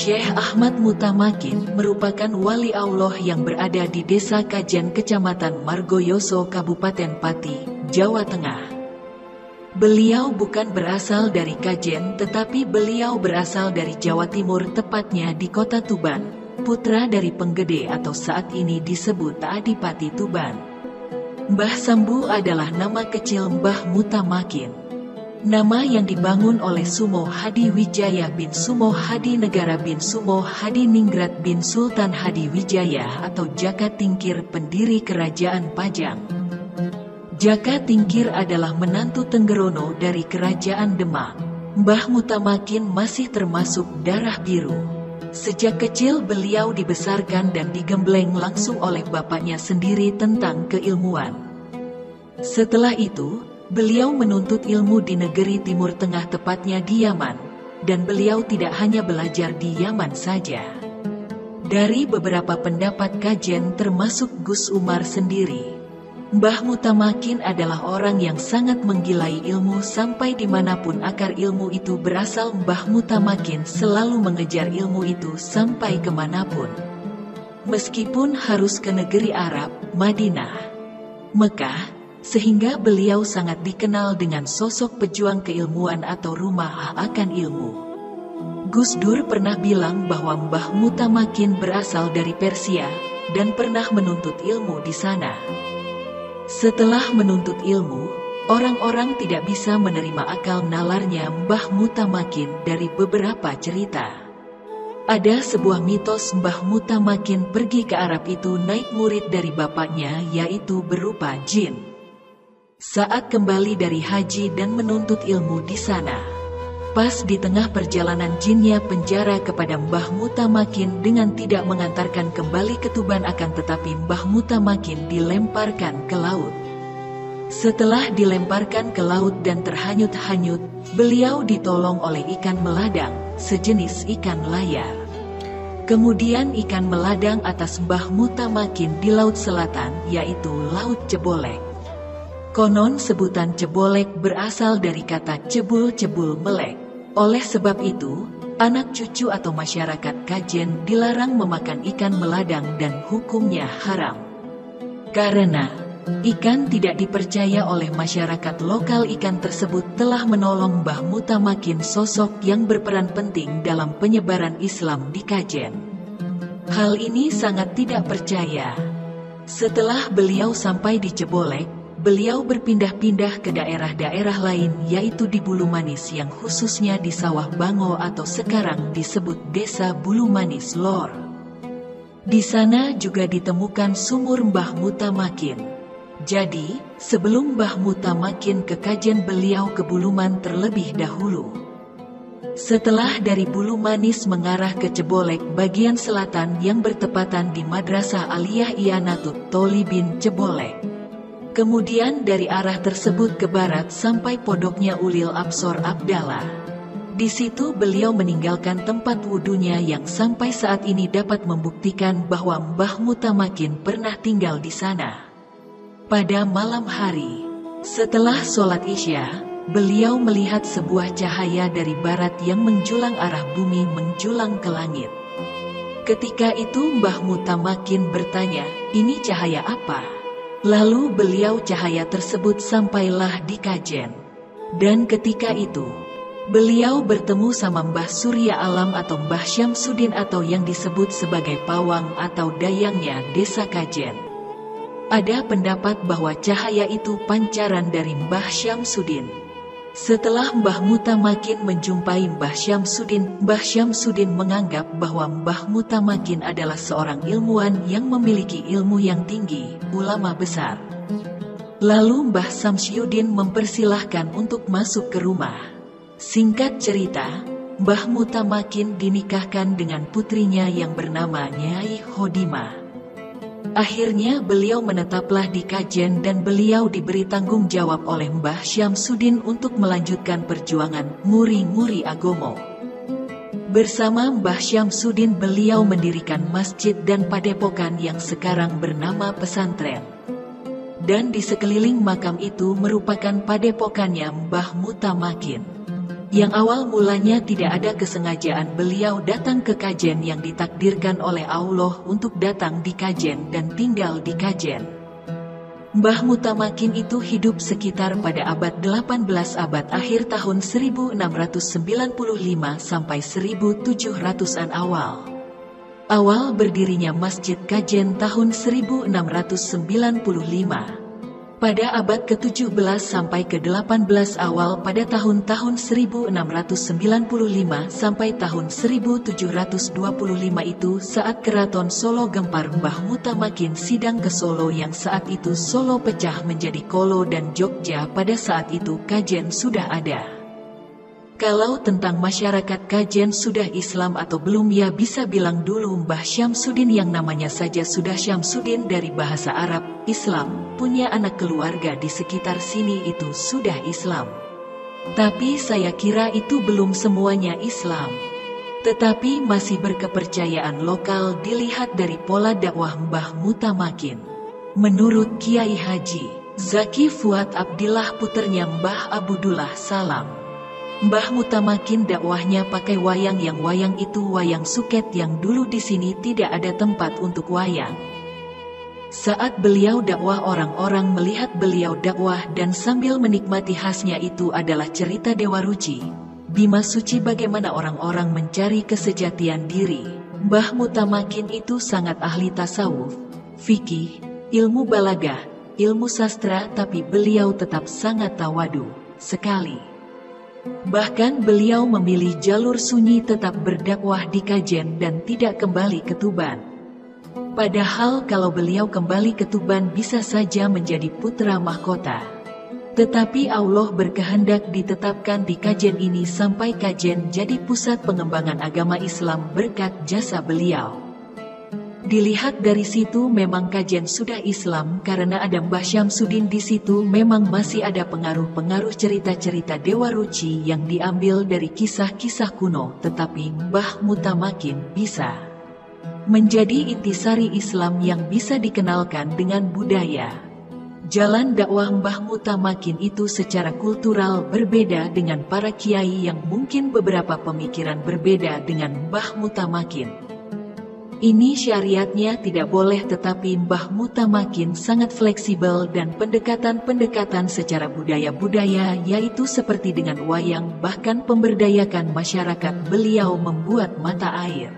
Syekh Ahmad Mutamakin merupakan wali Allah yang berada di Desa Kajen, Kecamatan Margoyoso, Kabupaten Pati, Jawa Tengah. Beliau bukan berasal dari Kajen, tetapi beliau berasal dari Jawa Timur, tepatnya di kota Tuban, putra dari penggede atau saat ini disebut Adipati Tuban. Mbah Sambu adalah nama kecil Mbah Mutamakin. Nama yang dibangun oleh Sumo Hadi Wijaya bin Sumo Hadi Negara bin Sumo Hadi Ningrat bin Sultan Hadi Wijaya atau Jaka Tingkir, pendiri Kerajaan Pajang. Jaka Tingkir adalah menantu Tenggerono dari Kerajaan Demak. Mbah Mutamakin masih termasuk darah biru. Sejak kecil beliau dibesarkan dan digembleng langsung oleh bapaknya sendiri tentang keilmuan. Setelah itu, beliau menuntut ilmu di negeri Timur Tengah, tepatnya di Yaman, dan beliau tidak hanya belajar di Yaman saja. Dari beberapa pendapat kajian termasuk Gus Umar sendiri, Mbah Mutamakin adalah orang yang sangat menggilai ilmu sampai dimanapun akar ilmu itu berasal. Mbah Mutamakin selalu mengejar ilmu itu sampai kemanapun. Meskipun harus ke negeri Arab, Madinah, Mekah, sehingga beliau sangat dikenal dengan sosok pejuang keilmuan atau rumah akan ilmu. Gus Dur pernah bilang bahwa Mbah Mutamakin berasal dari Persia dan pernah menuntut ilmu di sana. Setelah menuntut ilmu, orang-orang tidak bisa menerima akal nalarnya Mbah Mutamakin. Dari beberapa cerita, ada sebuah mitos Mbah Mutamakin pergi ke Arab itu naik murid dari bapaknya, yaitu berupa jin. Saat kembali dari haji dan menuntut ilmu di sana, pas di tengah perjalanan jinnya penjara kepada Mbah Mutamakin dengan tidak mengantarkan kembali ke Tuban, akan tetapi Mbah Mutamakin dilemparkan ke laut. Setelah dilemparkan ke laut dan terhanyut-hanyut, beliau ditolong oleh ikan meladang, sejenis ikan layar. Kemudian ikan meladang atas Mbah Mutamakin di laut selatan, yaitu Laut Cebolek. Konon sebutan cebolek berasal dari kata cebul-cebul melek. Oleh sebab itu, anak cucu atau masyarakat Kajen dilarang memakan ikan meladang dan hukumnya haram. Karena ikan tidak dipercaya oleh masyarakat lokal, ikan tersebut telah menolong Mbah Mutamakin, sosok yang berperan penting dalam penyebaran Islam di Kajen. Hal ini sangat tidak percaya. Setelah beliau sampai di Cebolek, beliau berpindah-pindah ke daerah-daerah lain, yaitu di Bulu Manis yang khususnya di Sawah Bango atau sekarang disebut Desa Bulu Manis Lor. Di sana juga ditemukan sumur Mbah Mutamakin. Jadi, sebelum Mbah Mutamakin ke Kajen, beliau ke Buluman terlebih dahulu. Setelah dari Bulu Manis mengarah ke Cebolek bagian selatan yang bertepatan di Madrasah Aliyah Ianatut Tholibin Cebolek. Kemudian dari arah tersebut ke barat sampai pondoknya Ulil Absor Abdallah. Di situ beliau meninggalkan tempat wudunya yang sampai saat ini dapat membuktikan bahwa Mbah Mutamakin pernah tinggal di sana. Pada malam hari, setelah sholat Isya, beliau melihat sebuah cahaya dari barat yang menjulang arah bumi, menjulang ke langit. Ketika itu Mbah Mutamakin bertanya, "Ini cahaya apa?" Lalu beliau cahaya tersebut sampailah di Kajen. Dan ketika itu, beliau bertemu sama Mbah Surya Alam atau Mbah Syamsuddin atau yang disebut sebagai pawang atau dayangnya Desa Kajen. Ada pendapat bahwa cahaya itu pancaran dari Mbah Syamsuddin. Setelah Mbah Mutamakin menjumpai Mbah Syamsuddin menganggap bahwa Mbah Mutamakin adalah seorang ilmuwan yang memiliki ilmu yang tinggi, ulama besar. Lalu Mbah Syamsuddin mempersilahkan untuk masuk ke rumah. Singkat cerita, Mbah Mutamakin dinikahkan dengan putrinya yang bernama Nyai Hodimah. Akhirnya beliau menetaplah di Kajen dan beliau diberi tanggung jawab oleh Mbah Syamsuddin untuk melanjutkan perjuangan muri-muri agomo. Bersama Mbah Syamsuddin beliau mendirikan masjid dan padepokan yang sekarang bernama pesantren. Dan di sekeliling makam itu merupakan padepokannya Mbah Mutamakin. Yang awal mulanya tidak ada kesengajaan beliau datang ke Kajen yang ditakdirkan oleh Allah untuk datang di Kajen dan tinggal di Kajen. Mbah Mutamakin itu hidup sekitar pada abad 18 abad akhir tahun 1695 sampai 1700-an awal. Awal berdirinya Masjid Kajen tahun 1695. Pada abad ke-17 sampai ke-18 awal pada tahun-tahun 1695 sampai tahun 1725 itu saat Keraton Solo gempar Mbah Mutamakin sidang ke Solo yang saat itu Solo pecah menjadi Kolo dan Jogja pada saat itu Kajen sudah ada. Kalau tentang masyarakat Kajen sudah Islam atau belum ya bisa bilang dulu Mbah Syamsuddin yang namanya saja sudah Syamsuddin dari bahasa Arab, Islam, punya anak keluarga di sekitar sini itu sudah Islam. Tapi saya kira itu belum semuanya Islam. Tetapi masih berkepercayaan lokal dilihat dari pola dakwah Mbah Mutamakin. Menurut Kiai Haji Zaki Fuad Abdillah puternya Mbah Abdullah Salam, Mbah Mutamakin dakwahnya pakai wayang yang wayang itu wayang suket yang dulu di sini tidak ada tempat untuk wayang. Saat beliau dakwah orang-orang melihat beliau dakwah dan sambil menikmati khasnya itu adalah cerita Dewa Ruci, Bima Suci bagaimana orang-orang mencari kesejatian diri. Mbah Mutamakin itu sangat ahli tasawuf, fikih, ilmu balagah, ilmu sastra tapi beliau tetap sangat tawadu sekali. Bahkan beliau memilih jalur sunyi tetap berdakwah di Kajen dan tidak kembali ke Tuban. Padahal kalau beliau kembali ke Tuban bisa saja menjadi putra mahkota. Tetapi Allah berkehendak ditetapkan di Kajen ini sampai Kajen jadi pusat pengembangan agama Islam berkat jasa beliau. Dilihat dari situ memang Kajen sudah Islam karena ada Mbah Syamsuddin di situ memang masih ada pengaruh-pengaruh cerita-cerita Dewa Ruci yang diambil dari kisah-kisah kuno tetapi Mbah Mutamakin bisa menjadi intisari Islam yang bisa dikenalkan dengan budaya. Jalan dakwah Mbah Mutamakin itu secara kultural berbeda dengan para kiai yang mungkin beberapa pemikiran berbeda dengan Mbah Mutamakin. Ini syariatnya tidak boleh tetapi Mbah Mutamakin sangat fleksibel dan pendekatan-pendekatan secara budaya-budaya yaitu seperti dengan wayang bahkan pemberdayakan masyarakat beliau membuat mata air.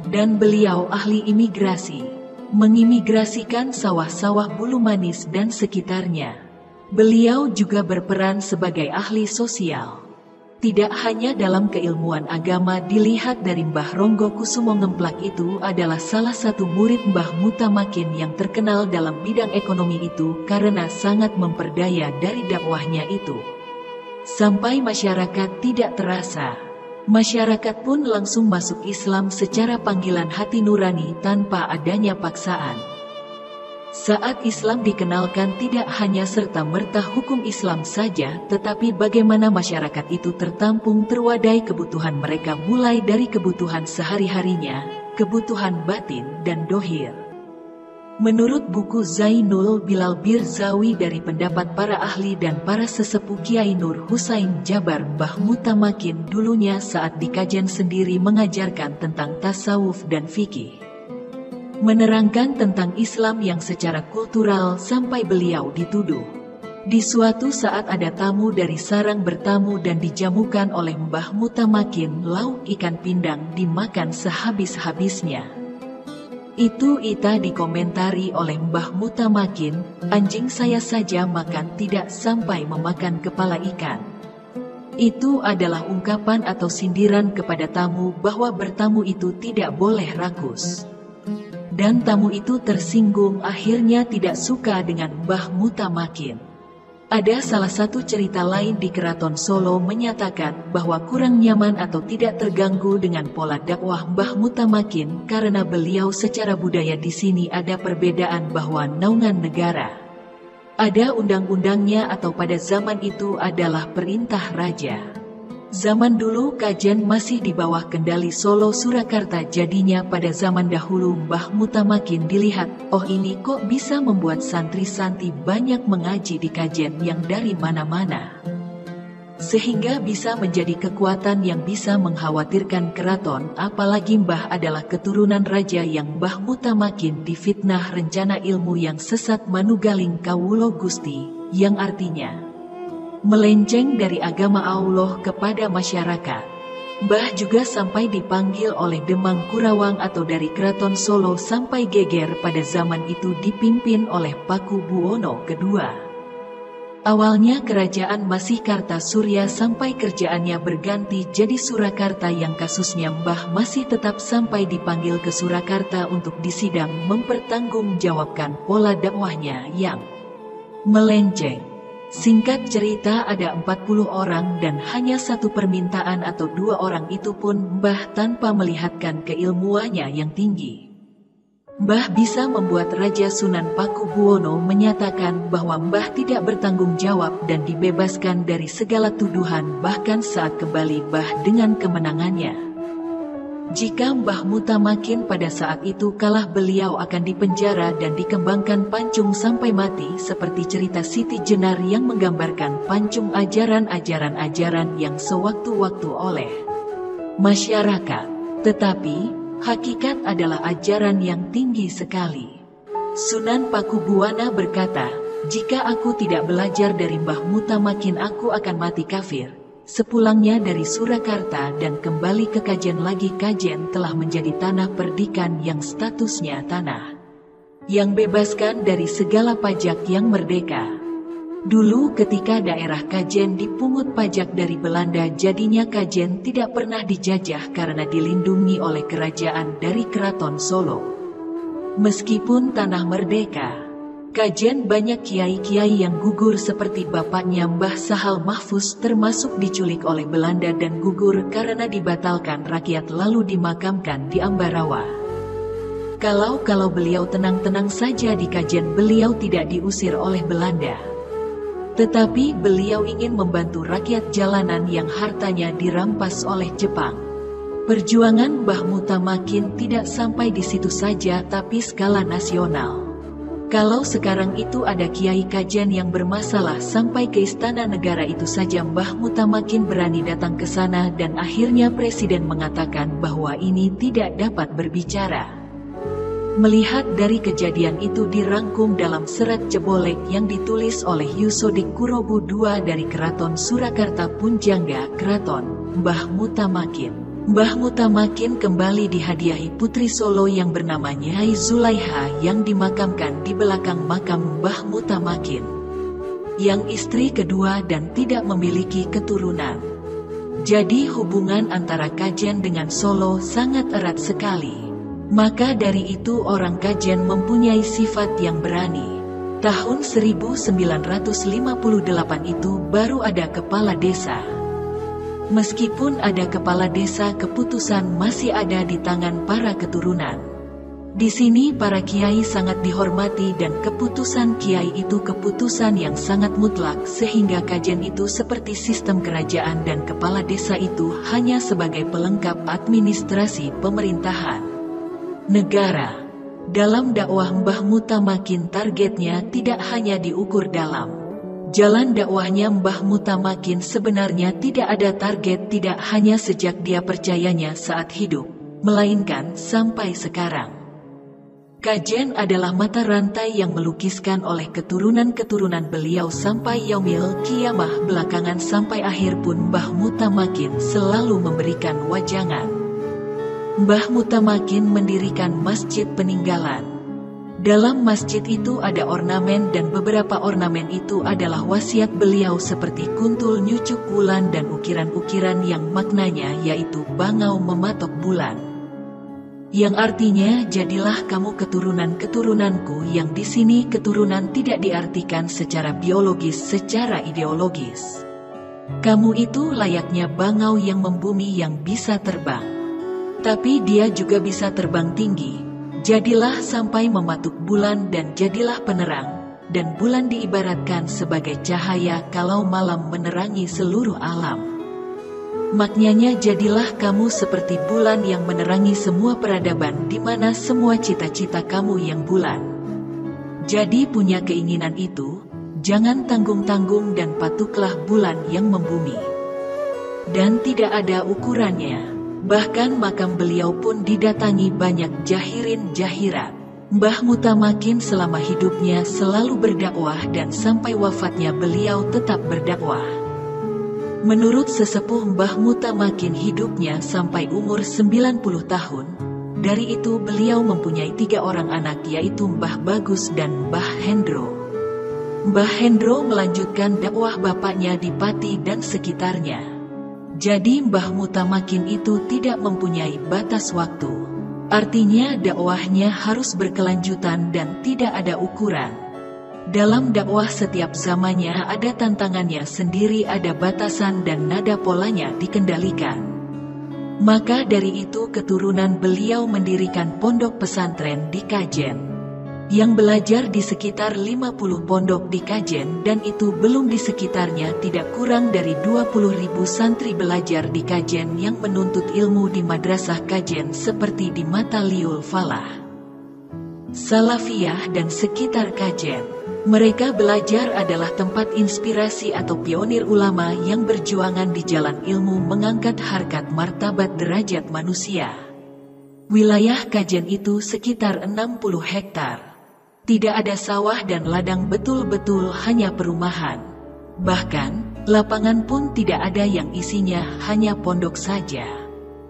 Dan beliau ahli imigrasi, mengimigrasikan sawah-sawah Bulu Manis dan sekitarnya. Beliau juga berperan sebagai ahli sosial. Tidak hanya dalam keilmuan agama dilihat dari Mbah Ronggo Kusumo Ngemplak itu adalah salah satu murid Mbah Mutamakin yang terkenal dalam bidang ekonomi itu karena sangat memperdaya dari dakwahnya itu. Sampai masyarakat tidak terasa. Masyarakat pun langsung masuk Islam secara panggilan hati nurani tanpa adanya paksaan. Saat Islam dikenalkan tidak hanya serta-merta hukum Islam saja, tetapi bagaimana masyarakat itu tertampung terwadai kebutuhan mereka mulai dari kebutuhan sehari-harinya, kebutuhan batin dan dohir. Menurut buku Zainul Bilal Birzawi dari pendapat para ahli dan para sesepuh Kiai Nur Husain Jabar Mbah Mutamakin dulunya saat di Kajen sendiri mengajarkan tentang tasawuf dan fikih. Menerangkan tentang Islam yang secara kultural sampai beliau dituduh. Di suatu saat ada tamu dari sarang bertamu dan dijamukan oleh Mbah Mutamakin lauk ikan pindang dimakan sehabis-habisnya. Itu Ita dikomentari oleh Mbah Mutamakin, anjing saya saja makan tidak sampai memakan kepala ikan. Itu adalah ungkapan atau sindiran kepada tamu bahwa bertamu itu tidak boleh rakus. Dan tamu itu tersinggung akhirnya tidak suka dengan Mbah Mutamakin. Ada salah satu cerita lain di Keraton Solo menyatakan bahwa kurang nyaman atau tidak terganggu dengan pola dakwah Mbah Mutamakin karena beliau secara budaya di sini ada perbedaan bahwa naungan negara. Ada undang-undangnya atau pada zaman itu adalah perintah raja. Zaman dulu Kajen masih di bawah kendali Solo Surakarta jadinya pada zaman dahulu Mbah Mutamakin dilihat, oh ini kok bisa membuat santri-santri banyak mengaji di Kajen yang dari mana-mana. sehingga bisa menjadi kekuatan yang bisa mengkhawatirkan keraton, apalagi Mbah adalah keturunan raja yang Mbah Mutamakin difitnah rencana ilmu yang sesat manugaling kawulo Gusti, yang artinya melenceng dari agama Allah kepada masyarakat. Mbah juga sampai dipanggil oleh Demang Kurawang atau dari Keraton Solo sampai geger pada zaman itu dipimpin oleh Paku Buwono II. Awalnya kerajaan masih Kartasurya sampai kerjaannya berganti jadi Surakarta yang kasusnya Mbah masih tetap sampai dipanggil ke Surakarta untuk disidang mempertanggungjawabkan pola dakwahnya yang melenceng. Singkat cerita ada 40 orang dan hanya satu permintaan atau 2 orang itu pun Mbah tanpa melihatkan keilmuannya yang tinggi. Mbah bisa membuat Raja Sunan Paku Buwono menyatakan bahwa Mbah tidak bertanggung jawab dan dibebaskan dari segala tuduhan bahkan saat kembali Mbah dengan kemenangannya. Jika Mbah Mutamakin pada saat itu kalah, beliau akan dipenjara dan dikembangkan pancung sampai mati seperti cerita Siti Jenar yang menggambarkan pancung ajaran-ajaran yang sewaktu-waktu oleh masyarakat. Tetapi hakikat adalah ajaran yang tinggi sekali. Sunan Pakubuwana berkata, "Jika aku tidak belajar dari Mbah Mutamakin, aku akan mati kafir." Sepulangnya dari Surakarta dan kembali ke Kajen lagi, Kajen telah menjadi tanah perdikan yang statusnya tanah yang bebaskan dari segala pajak, yang merdeka. Dulu ketika daerah Kajen dipungut pajak dari Belanda, jadinya Kajen tidak pernah dijajah karena dilindungi oleh kerajaan dari Keraton Solo. Meskipun tanah merdeka, Kajen banyak kiai-kiai yang gugur seperti bapaknya Mbah Sahal Mahfuz, termasuk diculik oleh Belanda dan gugur karena dibatalkan rakyat lalu dimakamkan di Ambarawa. Kalau beliau tenang-tenang saja di Kajen, beliau tidak diusir oleh Belanda. Tetapi beliau ingin membantu rakyat jalanan yang hartanya dirampas oleh Jepang. Perjuangan Mbah Mutamakin tidak sampai di situ saja, tapi skala nasional. Kalau sekarang itu ada kiai Kajen yang bermasalah sampai ke istana negara, itu saja Mbah Mutamakin berani datang ke sana dan akhirnya presiden mengatakan bahwa ini tidak dapat berbicara. Melihat dari kejadian itu dirangkum dalam serat Cebolek yang ditulis oleh Yusodik Kurobu II dari Keraton Surakarta Punjangga, Keraton Mbah Mutamakin. Mbah Mutamakin kembali dihadiahi putri Solo yang bernama Nyai Zulaiha yang dimakamkan di belakang makam Mbah Mutamakin, yang istri kedua dan tidak memiliki keturunan. Jadi hubungan antara Kajen dengan Solo sangat erat sekali. Maka dari itu orang Kajen mempunyai sifat yang berani. Tahun 1958 itu baru ada kepala desa. Meskipun ada kepala desa, keputusan masih ada di tangan para keturunan. Di sini para kiai sangat dihormati dan keputusan kiai itu keputusan yang sangat mutlak, sehingga Kajen itu seperti sistem kerajaan dan kepala desa itu hanya sebagai pelengkap administrasi pemerintahan negara. Dalam dakwah Mbah Mutamakin, targetnya tidak hanya diukur dalam jalan dakwahnya. Mbah Mutamakin sebenarnya tidak ada target, tidak hanya sejak dia percayanya saat hidup, melainkan sampai sekarang. Kajen adalah mata rantai yang melukiskan oleh keturunan-keturunan beliau sampai yaumil kiamah. Belakangan sampai akhir pun Mbah Mutamakin selalu memberikan wajangan. Mbah Mutamakin mendirikan masjid peninggalan. Dalam masjid itu ada ornamen dan beberapa ornamen itu adalah wasiat beliau seperti kuntul nyucuk bulan dan ukiran-ukiran yang maknanya yaitu bangau mematok bulan. Yang artinya jadilah kamu keturunan-keturunanku, yang di sini keturunan tidak diartikan secara biologis, secara ideologis. Kamu itu layaknya bangau yang membumi yang bisa terbang. Tapi dia juga bisa terbang tinggi. Jadilah sampai mematuk bulan dan jadilah penerang, dan bulan diibaratkan sebagai cahaya kalau malam menerangi seluruh alam. Maknanya jadilah kamu seperti bulan yang menerangi semua peradaban, di mana semua cita-cita kamu yang bulan. Jadi punya keinginan itu, jangan tanggung-tanggung dan patuklah bulan yang membumi. dan tidak ada ukurannya. Bahkan makam beliau pun didatangi banyak jahirin-jahirat. Mbah Mutamakin selama hidupnya selalu berdakwah dan sampai wafatnya beliau tetap berdakwah. Menurut sesepuh Mbah Mutamakin hidupnya sampai umur 90 tahun. Dari itu beliau mempunyai 3 orang anak yaitu Mbah Bagus dan Mbah Hendro. Mbah Hendro melanjutkan dakwah bapaknya di Pati dan sekitarnya. Jadi Mbah Mutamakin itu tidak mempunyai batas waktu. Artinya dakwahnya harus berkelanjutan dan tidak ada ukuran. Dalam dakwah setiap zamannya ada tantangannya sendiri, ada batasan dan nada polanya dikendalikan. Maka dari itu keturunan beliau mendirikan pondok pesantren di Kajen. Yang belajar di sekitar 50 pondok di Kajen, dan itu belum di sekitarnya tidak kurang dari 20.000 santri belajar di Kajen yang menuntut ilmu di madrasah Kajen seperti di Mataliul Falah, Salafiyah dan sekitar Kajen. Mereka belajar adalah tempat inspirasi atau pionir ulama yang berjuangan di jalan ilmu mengangkat harkat martabat derajat manusia. Wilayah Kajen itu sekitar 60 hektar. Tidak ada sawah dan ladang, betul-betul hanya perumahan. Bahkan, lapangan pun tidak ada yang isinya hanya pondok saja.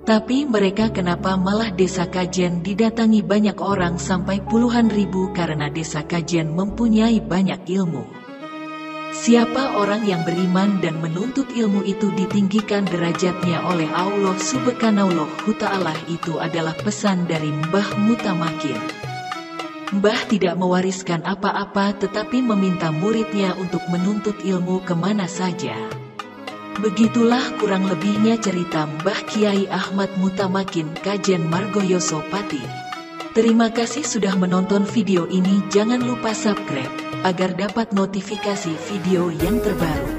Tapi mereka kenapa malah desa Kajen didatangi banyak orang sampai puluhan ribu karena desa Kajen mempunyai banyak ilmu. Siapa orang yang beriman dan menuntut ilmu itu ditinggikan derajatnya oleh Allah Subhanahu Ta'ala. Itu adalah pesan dari Mbah Mutamakin. Mbah tidak mewariskan apa-apa tetapi meminta muridnya untuk menuntut ilmu kemana saja. Begitulah kurang lebihnya cerita Mbah Kiai Ahmad Mutamakin Kajen Margoyoso Pati. Terima kasih sudah menonton video ini. Jangan lupa subscribe agar dapat notifikasi video yang terbaru.